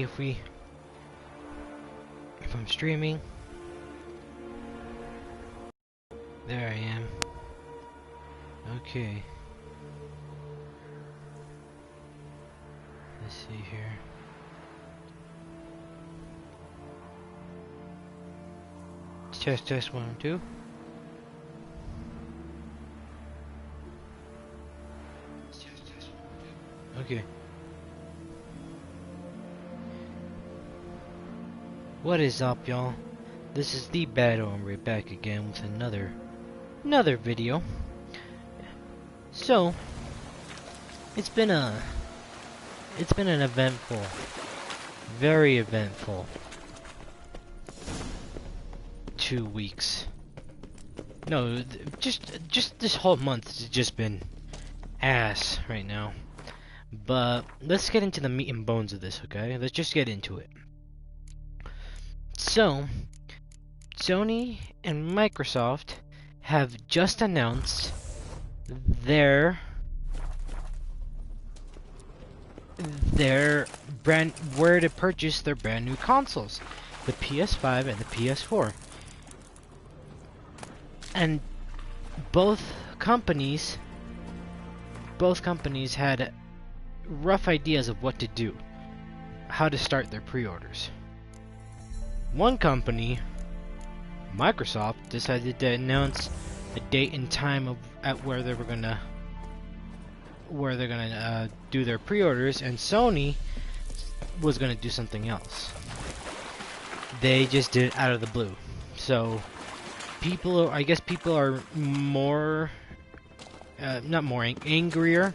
if I'm streaming. There I am. Okay. Let's see here. Test 1 2. Okay. What is up, y'all? This is the Bethesda And Pre back again with another video. So, it's been an eventful, very eventful 2 weeks. No, just this whole month has just been ass right now. But let's get into the meat and bones of this, okay? Let's just get into it. So, Sony and Microsoft have just announced their brand where to purchase their brand new consoles, the PS5 and the PS4. And both companies had rough ideas of what to do, how to start their pre-orders. One company, Microsoft, decided to announce a date and time at where they're gonna do their pre-orders, and Sony was gonna do something else. They just did it out of the blue. So I guess people are more, not more, angrier,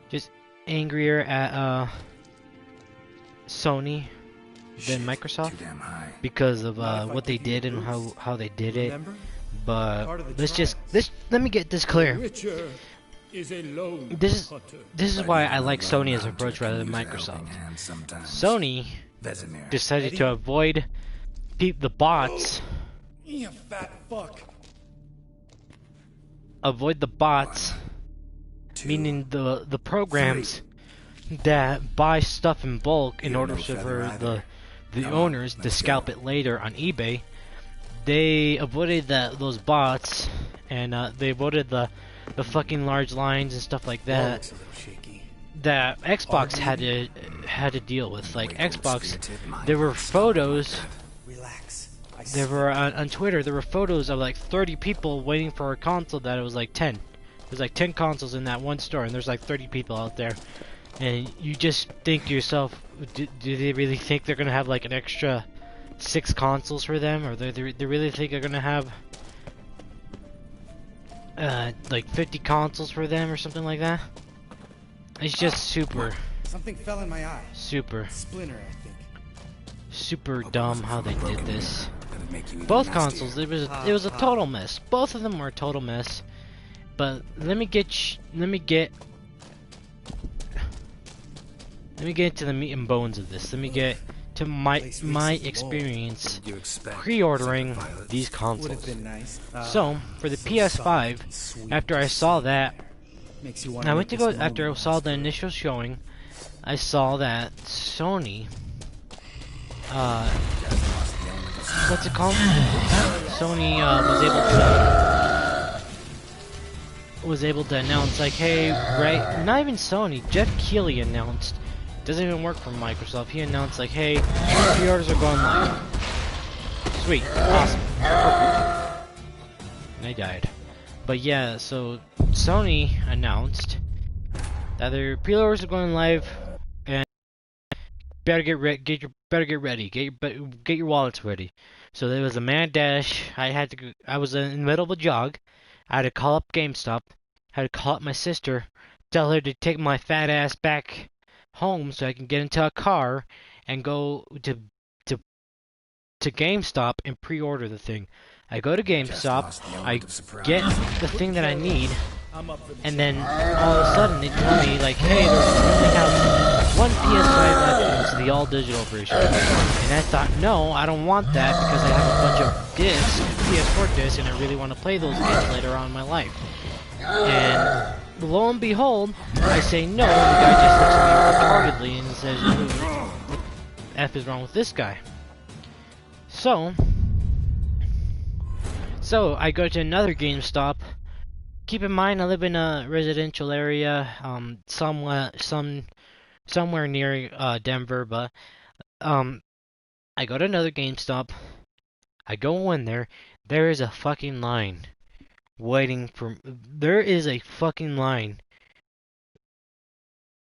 just angrier at Sony than Microsoft because of what they did and how they did it. But let me get this clear. This is why I like Sony's approach rather than Microsoft. Sony decided to avoid the bots. You fat fuck. Avoid the bots, meaning the programs that buy stuff in bulk in order for the owners to scalp it later on eBay. They avoided those bots, and they avoided the fucking large lines and stuff like that that Xbox had to deal with. Like Xbox, there were photos. There were on Twitter. There were photos of like 30 people waiting for a console that it was like 10. There's like 10 consoles in that one store, and there's like 30 people out there. And you just think to yourself, do they really think they're gonna have like an extra 6 consoles for them, or they really think they're gonna have like 50 consoles for them or something like that? It's just super. Something fell in my eye. Super. Splinter, I think. Super dumb how they did this. Both consoles, it was a total mess. Both of them were a total mess. But let me get to the meat and bones of this. Let me get to my experience pre-ordering these consoles. So for the PS5, after I saw that, I went to go after I saw the initial showing. I saw that Sony, what's it called? Sony was able to announce, like, hey, right? Not even Sony. Jeff Keighley announced. Doesn't even work for Microsoft. He announced, like, hey, pre-orders are going live. Sweet, awesome, perfect. And I died. But yeah, so Sony announced that their pre-orders are going live, and better get ready. Get your wallets ready. So there was a mad dash. I was in the middle of a jog. I had to call up GameStop. I had to call up my sister, tell her to take my fat ass back home so I can get into a car and go to GameStop and pre-order the thing. I go to GameStop, I get the thing that I need, and then all of a sudden they tell me, like, hey, they have one PS5 left, and it's the all-digital version. And I thought, no, I don't want that because I have a bunch of discs, PS4 discs, and I really want to play those games later on in my life. And lo and behold, I say no, and the guy just looks at me retardedly and says, F is wrong with this guy? So I go to another GameStop. Keep in mind, I live in a residential area, somewhere near Denver. But I go to another GameStop. I go in there. There is a fucking line waiting for. There is a fucking line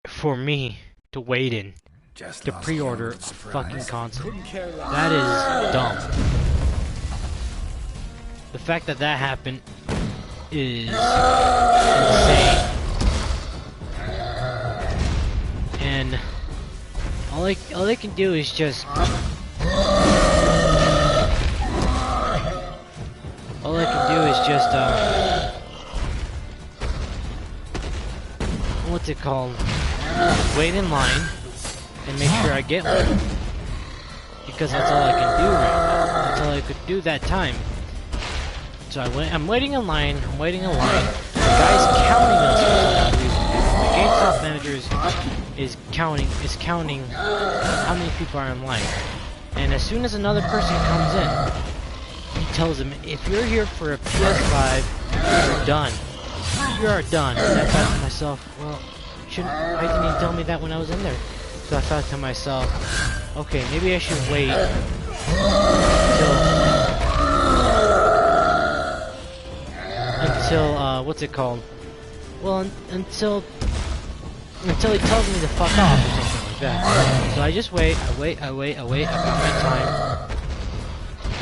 for me to wait in to pre-order a fucking console. That is dumb. The fact that that happened is insane. And all I can do is just what's it called? Wait in line and make sure I get one, because that's all I can do right now. That's all I could do that time. So I'm waiting in line. The guy's counting us for some reason. The GameStop manager is counting how many people are in line. And as soon as another person comes in, he tells him, if you're here for a PS5, you're done. You are done. And I thought to myself, well, why didn't he tell me that when I was in there? So I thought to myself, okay, maybe I should wait until what's it called? Well, until he tells me to fuck off or something like that. So I just wait. I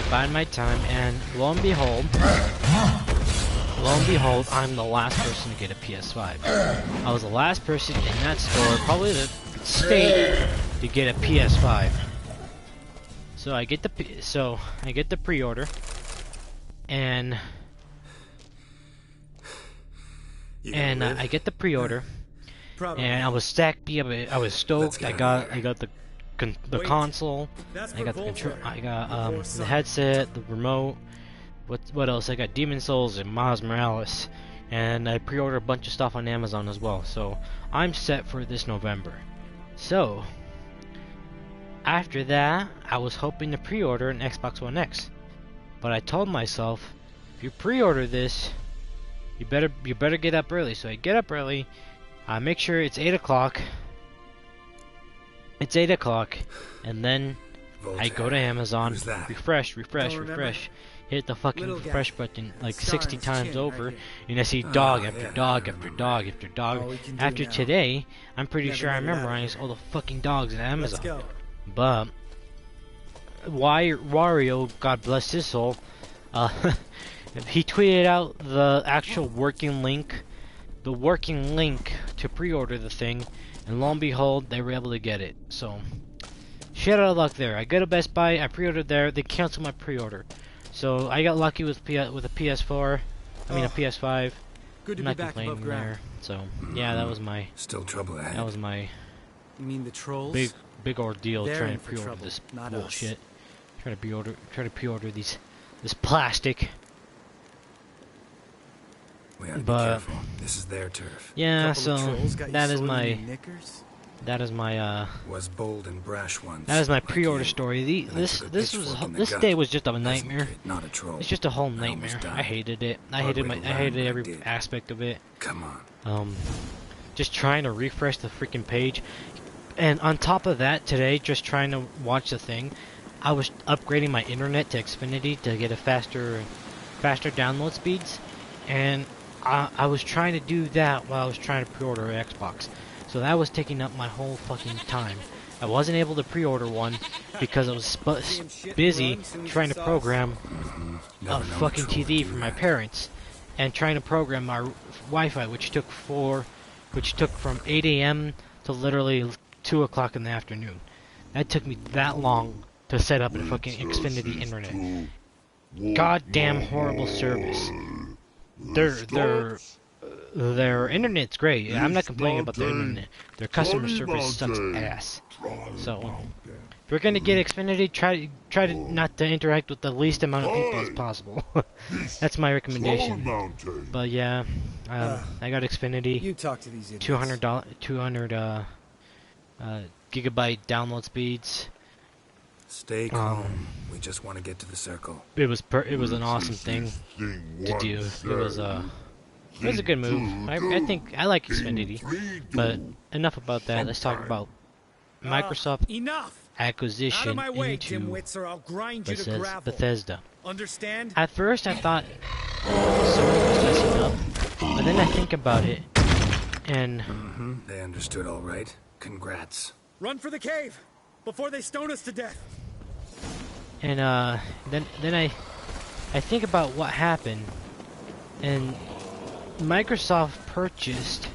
bide my time, and lo and behold, I'm the last person to get a PS5. I was the last person in that store, probably the state, to get a PS5. So I get the pre-order, and I get the pre-order, and I was stoked. I got the console, I got the control, I got the headset, the remote. What else? I got Demon Souls and Miles Morales, and I pre-ordered a bunch of stuff on Amazon as well. So I'm set for this November. So after that, I was hoping to pre-order an Xbox One X, but I told myself, if you pre-order this, you better get up early. So I get up early. I make sure it's 8 o'clock. It's 8 o'clock, and then I go to Amazon, refresh. Hit the fucking refresh button like 60 times over, and I see dog after dog after dog after dog. After today, I'm pretty sure I memorized all the fucking dogs at Amazon. But Wario, God bless his soul, he tweeted out the actual working link to pre-order the thing, and lo and behold, they were able to get it. So shit out of luck there. I go to Best Buy, I pre-ordered there, they canceled my pre-order. So I got lucky with a PS4. I mean a PS5. Good to I'm not complaining there. So yeah, that was my trouble ahead. That was my You mean the trolls? big ordeal They're trying in to for pre-order trouble, this not bullshit. us. Trying to pre-order this plastic. We gotta be But careful. This is their turf. yeah, Couple of so trolls got you that is sorting my in knickers? Was bold and brash once. that is my like pre-order you. story. And I took a pitchfork in the This gut. day was just a As a nightmare. kid, not a troll. It's just a whole I almost nightmare. died. I hated it. I Hard hated way to learn, hated but I every did. aspect of it. Come on. Just trying to refresh the freaking page, and on top of that, today, just trying to watch the thing, I was upgrading my internet to Xfinity to get a faster download speeds, and I was trying to do that while I was trying to pre-order an Xbox. So that was taking up my whole fucking time. I wasn't able to pre-order one because I was busy trying to program a fucking TV for my parents, and trying to program my Wi-Fi, which took from 8 a.m. to literally 2 o'clock in the afternoon. That took me that long to set up a fucking Xfinity internet. Goddamn horrible service. Their internet's great. I'm not complaining about their internet. Their customer service sucks ass. So if you're gonna get Xfinity, try to not to interact with the least amount of people as possible. That's my recommendation. But yeah, I got Xfinity. You talk to these idiots. $200 gigabyte download speeds. Stay calm. We just want to get to the circle. It was an awesome thing to do. It was a good move. I think I like Xfinity, but enough about that. Let's talk about Microsoft acquisition into Bethesda. Understand? At first, I thought Sony was messing up, but then I think about it, and they understood all right. Congrats. Run for the cave before they stone us to death. And then I think about what happened, and Microsoft purchased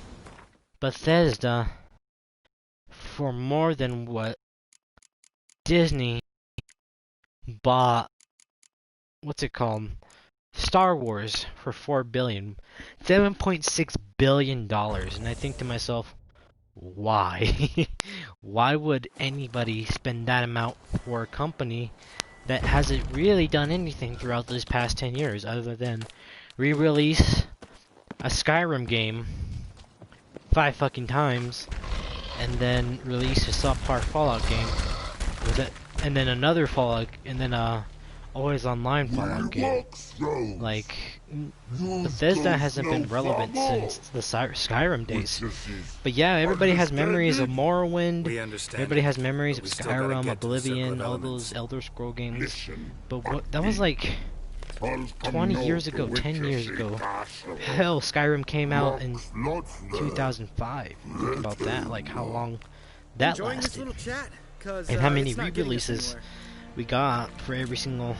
Bethesda for more than what Disney bought, what's it called, Star Wars for $4 billion, $7.6 billion, and I think to myself, why? Why would anybody spend that amount for a company that hasn't really done anything throughout those past 10 years other than re-release a Skyrim game 5 fucking times and then release a subpar Fallout game with it, and then another Fallout, and then always online Fallout game. Like, Bethesda hasn't been relevant since the Skyrim days. But yeah, everybody has memories of Morrowind, everybody has memories of Skyrim, Oblivion, all those Elder Scroll games. But that was like 20 years ago, 10 years ago. Hell, Skyrim came out in 2005. Think about that, like how long that lasted. And how many re-releases we got for every single...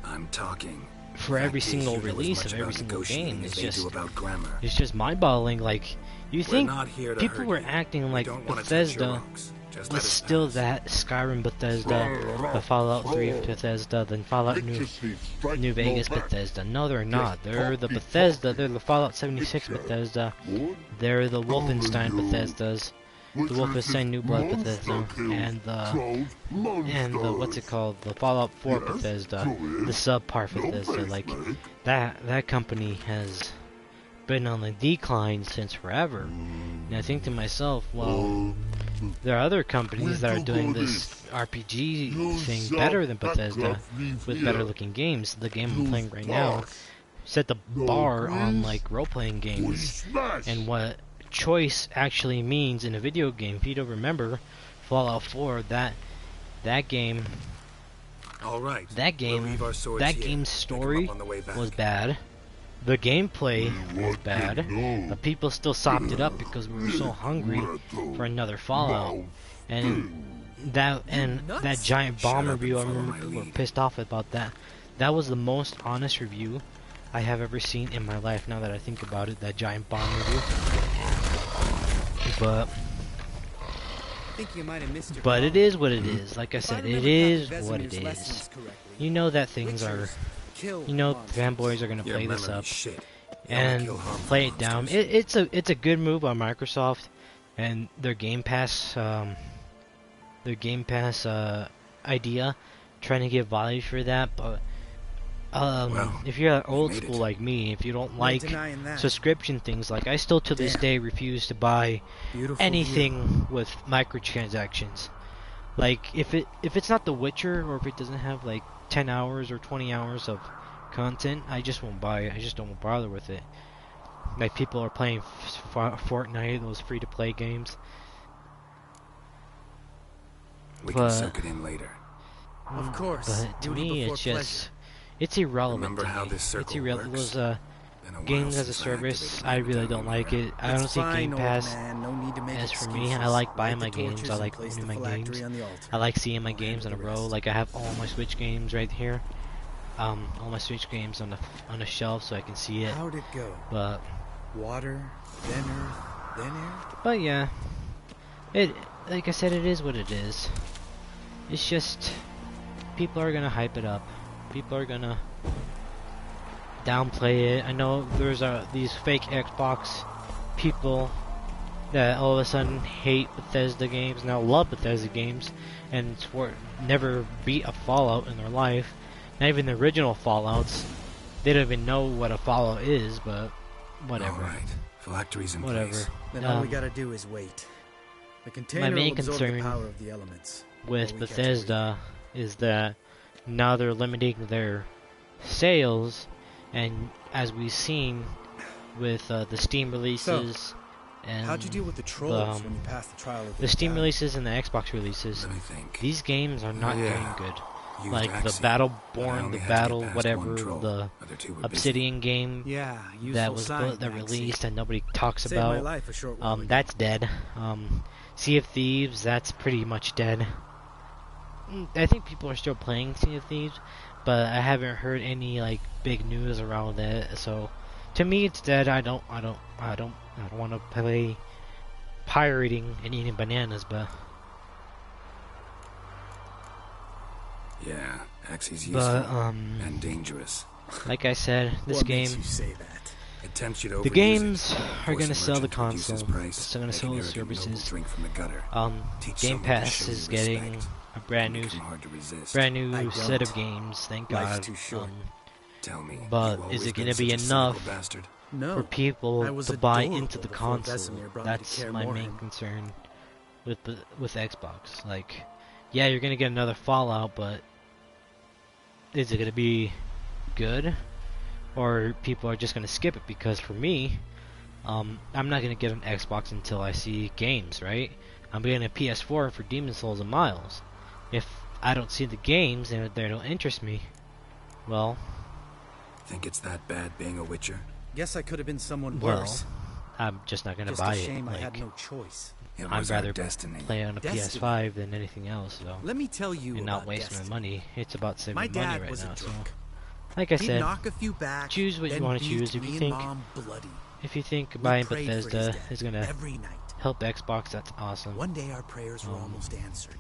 I'm talking. For every single release of every single game. It's just mind-boggling. Like, you think people were acting like Bethesda was still that Skyrim Bethesda, the Fallout 3 Bethesda, then Fallout New Vegas Bethesda. No, they're not. They're the Bethesda, they're the Fallout 76 Bethesda, they're the Wolfenstein Bethesdas, the Wolfenstein New Blood Bethesda, and the what's it called, the Fallout 4 Bethesda, the subpar Bethesda. Like, that company has been on the decline since forever. And I think to myself, well, there are other companies that are doing this RPG thing better than Bethesda, with better looking games. The game I'm playing right now set the bar on like role-playing games and what choice actually means in a video game. If you don't remember Fallout 4, that game's story was bad. The gameplay was bad, but people still sopped it up because we were so hungry for another Fallout. And that giant bomb review, I remember people were pissed off about that. That was the most honest review I have ever seen in my life, now that I think about it, that giant bomb review. But it is what it is. Like I said, it is what it is. You know that things are... You know fanboys are gonna play this up and play it down. It's a good move by Microsoft and their Game Pass idea, trying to give value for that. But if you're old school like me, if you don't like subscription things, like I still to this day refuse to buy anything with microtransactions. Like if it's not The Witcher, or if it doesn't have like 10 hours or 20 hours of content, I just won't buy it. I just don't bother with it. Like people are playing Fortnite, those free-to-play games. We can soak it in later. Of course. But to me, it's just... It's irrelevant to me. It's irrelevant. Those games as a service, I really don't like it. I don't see Game Pass as for me. I like buying my games. I like owning my games. I like seeing my games in a row. Like I have all my Switch games right here. All my Switch games on the shelf so I can see it. How'd it go? But water, then earth, then air. But yeah, like I said, it is what it is. It's just people are gonna hype it up. People are gonna downplay it. I know there's these fake Xbox people that all of a sudden hate Bethesda games, now love Bethesda games, and never beat a Fallout in their life. Not even the original Fallouts. They don't even know what a Fallout is, but whatever. All right. Factories in whatever. place. Then all we gotta do is wait. The container main will absorb concern the power of the elements with before we catch Bethesda is that now they're limiting their sales, and as we've seen with the Steam releases and How'd you deal with the trolls when you passed the trial of the Steam battalion? releases and the Xbox releases, Let me think. these games are not Yeah. doing good. Used Like the Axiom, but I Battleborn, only the had to get Battle, past whatever, one troll. the Other two were busy. Obsidian game Yeah, useful that was sign, that Maxie. released and nobody talks Saved my about. life a short while ago. That's dead. Sea of Thieves, that's pretty much dead. I think people are still playing Sea of Thieves, but I haven't heard any like big news around it. So, to me, it's dead. I don't want to play pirating and eating bananas, but Yeah, Axie's useful but and dangerous. like I said, this What game. makes you say that? It tempts you to The overuse games it. are Force going to a sell the merchant to reduce his console. price, It's going to make sell an the arrogant noble services. drink from the gutter. Teach Game someone to Pass show is you getting respect. a brand new Make 'em hard to resist. brand I new set of don't. games. Thank Life's God. too short. Tell me, but you is always it been gonna be such a cynical enough bastard? No. for I people was to buy adorable into the before console. Vesemir brought me to That's care my more main him. concern with Xbox. Like, yeah, you're gonna get another Fallout, but is it gonna be good, or people are just gonna skip it? Because for me, I'm not gonna get an Xbox until I see games. Right? I'm getting a PS4 for Demon's Souls and Miles. If I don't see the games and they don't interest me, well, Think it's that bad being a Witcher? Guess I could have been someone well, worse. I'm just not gonna Just buy a it. shame I Like, had no choice. It I'd was our rather destiny. play on a Destiny. PS5 than anything else, so Let me tell you and about not waste destiny. my money. It's about saving My money dad right was now. a So, drunk. like I He'd said, knock a few back, choose what you then want to beat choose. If me you and think Mom bloody. We buying prayed for his Bethesda death is gonna every night. help Xbox, that's awesome. One day our prayers were almost answered.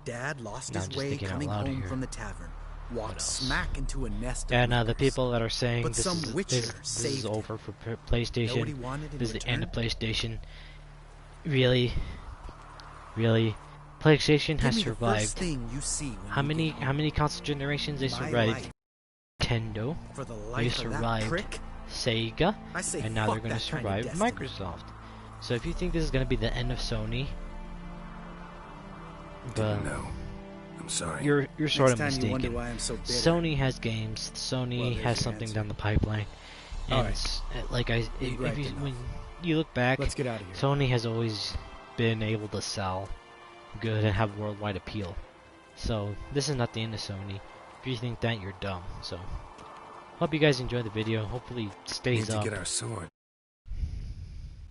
Dad lost Now I'm his just way thinking out coming loud home here. from the tavern, walked else? smack into a nest of And the lickers. people that are saying But this some is witcher this is saved him. over for Know what he PlayStation, wanted in this is the end of return? PlayStation. Really, PlayStation Give has me the first survived. thing you see when How you many get home. console generations they My survived? life. Nintendo, For the they life of that survived prick, Sega, I say and now they're fuck going to that kind of survive destiny. Microsoft. So if you think this is going to be the end of Sony, but Didn't know. I'm sorry. you're sort of Next time you wonder mistaken. why I'm so bitter. Sony has games. Sony Well, there's has your something answer. down the pipeline, and Alright. like if We've griped you, enough. when you look back, Let's get out of here. Sony has always been able to sell good and have worldwide appeal. So this is not the end of Sony. If you think that, you're dumb. So hope you guys enjoyed the video. Hopefully it Need stays to up. get our sword.